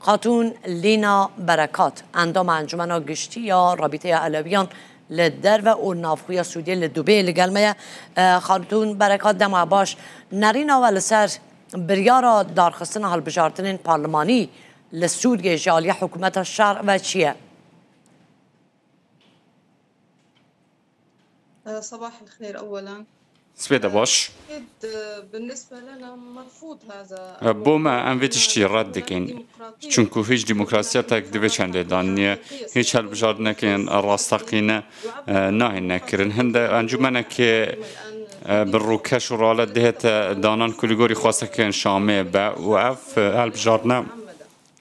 خاتون لینا برکات اندام انجمن گشتی یا رابطه علویان لدر و نافخوی سعودی لدوبه لگلمه خاتون برکات دم باش نرین اول سر بریارا دارخستن حال بجارتن پارلمانی لسوریه جالی حکومت الشرع و چیه؟ صباح الخير أولا. سبيدا باش بالنسبة لنا مرفوض هذا بوما ام ویتشتی رد دکن چونکو هیچ دموکراسی تک دوی چنده دانیه هیچ هل بجار نکن راستقینه نه نکرن هنده انجمنه که بالروكش ورالة دهت دانان كوليغوري خواسته كان شامي با وعف هل بجارنا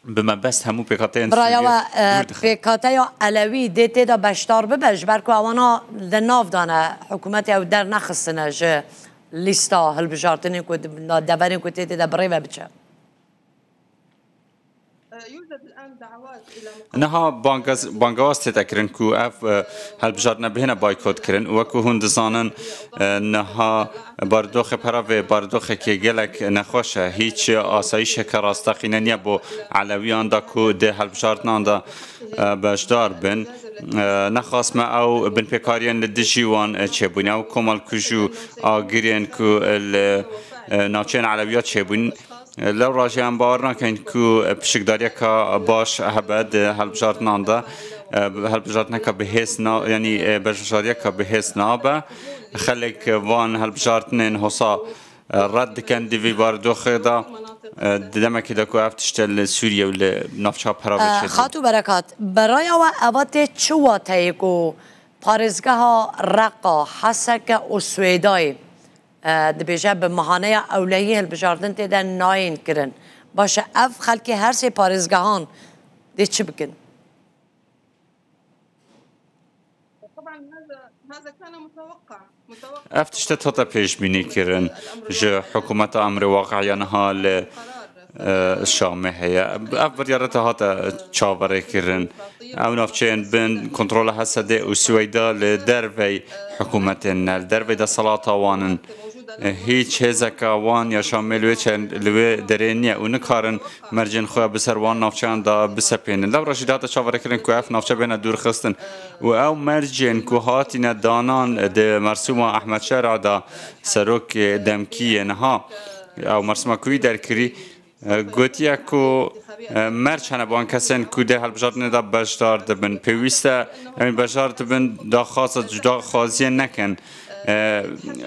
بما بس همو بيكاتين برايا بيكاتيا علوي ديتي دا بشتار ببش بركو اوانا لناف دانا حكومتي او در نخصنا جه ليستا هل بجارتني كود دبرين كود تيتي دا بريبا بچه يوجد الآن دعوات إلى نها بانگاز تتكرن كو اف هل بجارنا بهنا بايكوت كرن وكو هون دزانن نها باردوخ پراوه باردوخ که گلک نخوشه هیچ آسایش که راستقینه نیه بو علویان دا کو ده هل بجارتنان دا بجدار بن نخواست ما او بن پیکارین لدجیوان چه بون او کمال کجو آگرین کو ناوچین علویات چه بون لو راجعان باورنا كان كو بشكداريا كا باش هبد هالبجارتنا دا هالبجارتنا كا بهسنا يعني بجاريا كا بهسنا با خليك وان هالبجارتنين هوسا رد كان ديفي باردو خدا دما كده كو افتشتل سوريا ولا نافشا پراوچ خاتو برکات برای و اوات چواتای کو پارزگاه رقا حسک و سویدای دبیجه به مهانه اولیه البجاردن تیده ناین کرن باشه اف خلکی هر سی پارزگاهان دی چی بکن؟ طبعا هذا كان متوقع افتشت تاتا پیش بینی کرن جه حکومت امر واقعیانها ل الشامه هي أفضل يارته هذا شاورة كرن أو نافشين بين كنترول حسده وسويدا لدربي حكومتنا الدربي ده صلاة وانن هیچ هزکا وان یا شامل وچن لوی درینیه و نکارن مرجن خواه بسر وان نافچان دا بسپین لو رشیدات شاوره کرن که اف نافچه بین دور خستن و او مرجن که هاتین دانان ده مرسوم احمد شرع دا سروک دمکی نها او مرسوم کوی در کری گوتیا کو مرچ هنه بان کسین کو ده هلبجار ندا بجدار دبن پیوسته امین بجدار دبن دا خاص جدا خازی نکن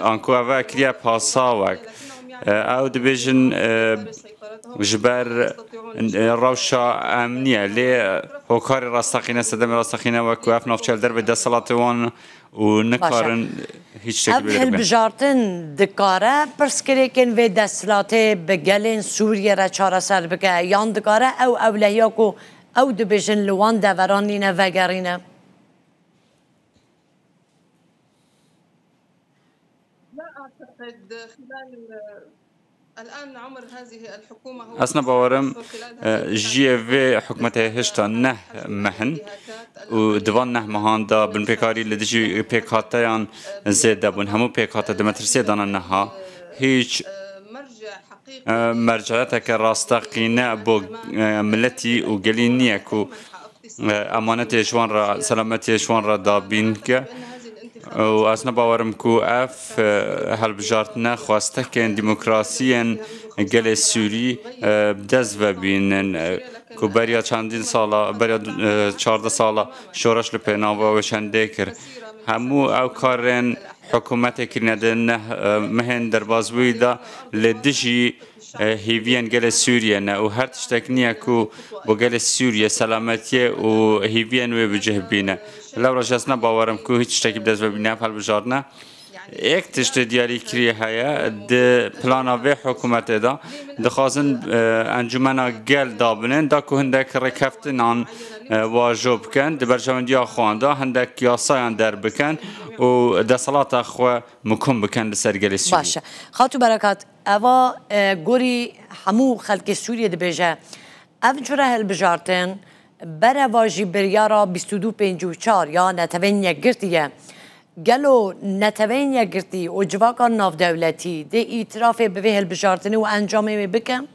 آنکو اوه کریا پاساوک او دبیجن جبر روشا امنیه لی هوکاری راستقینه سدم راستقینه و کو اف نافچل در به دستالات وان و نکارن هیچ شکل بیره بین بجارتن دکاره پرسکره کن و دستالاته بگلین سوریه را چاره سر بگه یان دکاره او اولهیا کو او دبیجن لوان دورانینه وگرینه الآن عمر هذه الحكومة هو أصلا باورم جي في حكومته هشتا نه مهن ودوان نه مهان دا بن بيكاري لدجي بيكاتيان زيدا بن همو بيكاتا دمترسي دانا نها هيج مرجعتك راستقينة بو ملتي وقلينية كو أمانة جوان را سلامتي جوان را دابينك و اصلا باورم کو اف هلبجارتنا خواسته کن دموکراسیان گل سوری بدز و بینن کو بریا چندین سالا بریا 14 سالا شورش لپناوا و چنده کر همو او کارن حکومت کرندن مهن در بازوی دا لدجی هیوین گل سوریه نه و هر تشتکنیه کو با گل سوریه سلامتیه و هیوین و بجه بینه لو رجسنا باورم کو هیچ تشتکی بدز و بینه فل بجارنه یک تشت دیاری کریه هیا د پلانا و حکومت دا دخوازن انجمنا گل دابنن دا که هندک رکفتنان واجب کن د برجامندیا خواندا هندک یاسایان در بکن و دستالات اخوه مکم بکن لسر گل سوریه باشه خاطو برکات اوا گوری همو خلق سوریه ده بیجه او جوره هل بجارتن بره واجی بریارا 2254 یا نتوین یک گرتیه گلو نتوین یک گرتی و جواکا ناف دولتی ده ایتراف به هل بجارتنی و انجامه بکن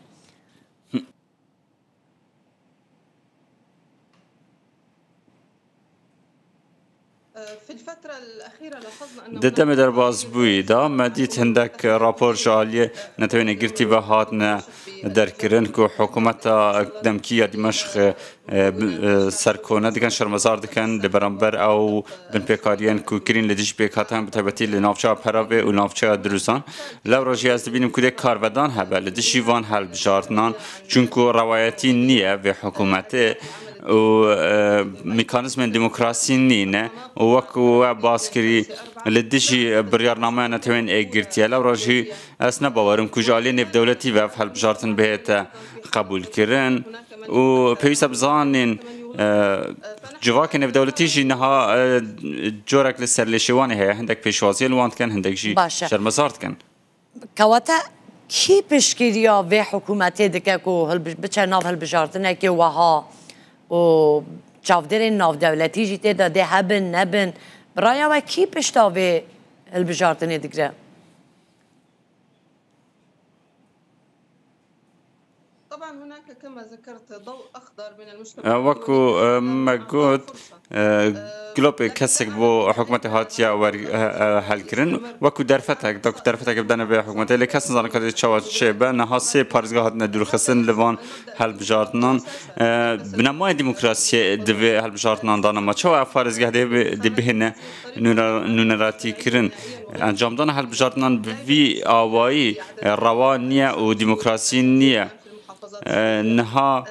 في الفترة الأخيرة لاحظنا أن دتم در باز بوی دا مدید هندک راپور جالی نتوین گرتی و هاتن در کرن که حکومت دمکیه دمشق سرکونه دکن شرمزار دکن لبرانبر او بن پیکاریان که کرین لدیش پیکاتن بتبتی لنافچه پراوه و نافچه دروزان لو راجی از دبینیم که کارودان هبه لدیشی وان حل بجارتنان چونکو روایتی نیه و حکومت و ميكانيزم ديمقراطي نينه وكو باسكري لدشي بريارنامه نتوين ايغرتيا لا راجي اسنا باورم كوجالي نف دولتي و حل بجارتن بهت قبول كرن و بيس بزانين جواك نف دولتي جي نها جورك لسرلشواني هي عندك بيشوازي الوانت كان عندك جي شرمزارت كان كواتا كي بشكيريا و حكومتي دكاكو هل بچناف هل بجارتنه كي وها و چاودر ناف دولتی جیته داده هبن نبن برایا و کی پشتاوه البجارتنی دگره؟ طبعا هناك كما ذكرت ضوء أخضر من المجتمع وكو ما قلت گلوب کسک بو حکومت هاتیا ور حل کردن وکو درفتک بدن به حکومت لی کس نزانه کدی چواد شبه نه سه پارزگاه هات ندور خسن لوان حل بجارتنان بنمای دموکراسی دوی حل بجارتنان دانه ما چوا پارزگاه دی بهنه نونراتی کردن انجام دان حل بجارتنان بی آوایی روانیه و دموکراسی نیه نها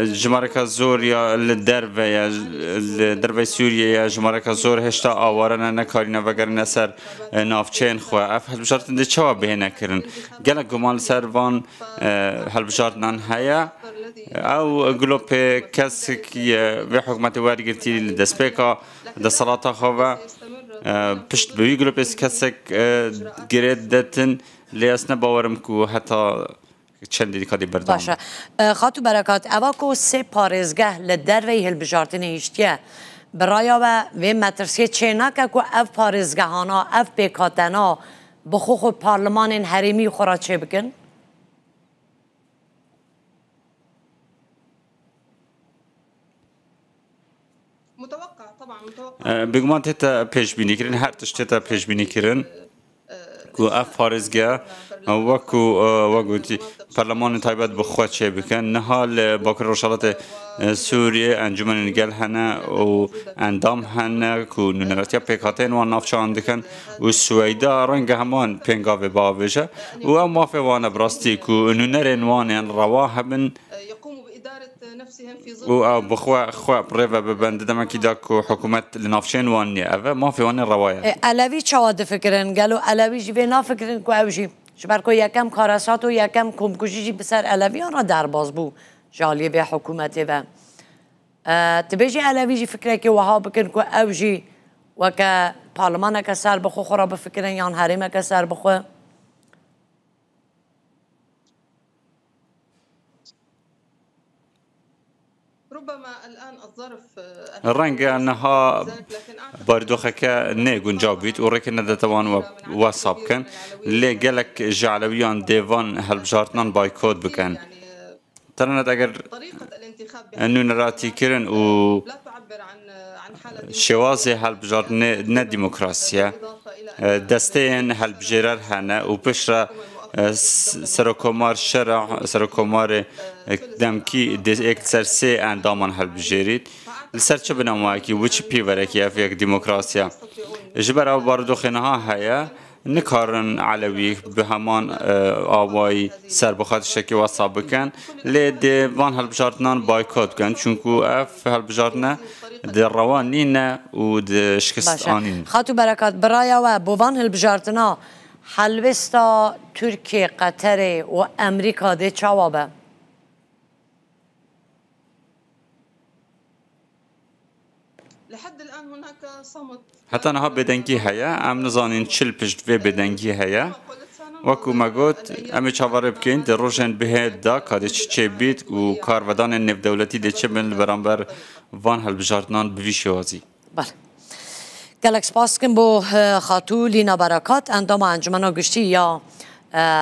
جمارك زور يا للدرب سوريا يا جمارك زور هشتا آوارنا نكارينا وگر نسر نافچين خوا اف هلبجارت دي چوا بهنا كرن گلک گمان سروان هلبجارتنان هيا او گلوب كسك و حكومت وارگرتي لدسپيكا دا صلاة خوا پشت بوي گلوب كسك گريد دتن لياسنا باورم کو حتى چندی کاری بردم. باشه. خاطر برکات اواکو سه پارزگاه لدر وی هل بجارتن هیچیه. برایا و مترسیه چه که اف پارزگاهانا اف بیکاتنا بخو پارلمان حریمی خورا چه بکن؟ متوقع طبعا متوقع. بگمان تیتا پیش بینی کرن هر تشتیتا پیش بینی کرن. کو اف پارزگاه وقتی پارلمان تایبت بخواد چه بکن نهال باکر روشالات سوریه انجمن نگل هنه و اندام هنه کو نونراتی پیکاتین و نافچان دکن و سویدا رنگ همان پنگاوه باویجه و اما فوانه براستی کو نونرین وانین روا هبن و بخوا بريفا ببند دم كده كو حكومة لنافشين واني أفا ما في وان الرواية. علوي شواد فكرن قالوا علوي جبنا فكرن كو أوجي شباركو يكم كاراسات و يكم كمكوجي بسر علوي أنا در باز بو جالية به حكومته و تبيجي علوي جي فكرة كي وها بكن كو أوجي وكا برلمان كسر بخو خراب فكرن يان حريم كسر بخو. ربما الآن الظرف الرنج أنها بردوخك نيجون جابيت وركنا دتوان وصاب كان اللي قالك جعلويان ديفان هالبجارتنا بايكوت بكن ترى نتأجر إنه نراتي كرن و شوازي هالبجارتنا نديمقراطية دستين هالبجرار هنا وبشرة سرکومار شرع سرکومار دمکی یک سرسه اندامان حل بجرید لسر چه بنامه کی و چه پیوره کی افیک دموکراسی جبر او باردو خنها هیا نکارن علوی به همان آوای سر بخاطر شکی وصاب بکن لید وان حل بجارتنان بایکوت کن چونکو اف حل بجارتنه در روان نینه و در شکست آنین خاطر برکات برایا و بوان حل بجارتنا حلوستا ترکیه قطر و امریکا ده چوابه لحد الآن هناك صمت حتی نها بدنگی هیا ام نزانین چل پشت و بدنگی هیا وکو مگوت امی چواره بکن در روشن بهد دا کاده چه بید و کارودان نف دولتی ده چه بین برانبر وان هل بجارتنان بویشی وازی بله گلک سپاس کن با خاتو لینا برکات اندام انجمن گشتی یا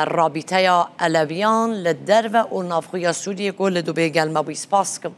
رابطه یا علویان لدر و نافخوی سوریه گل دو بیگل مبوی سپاس کن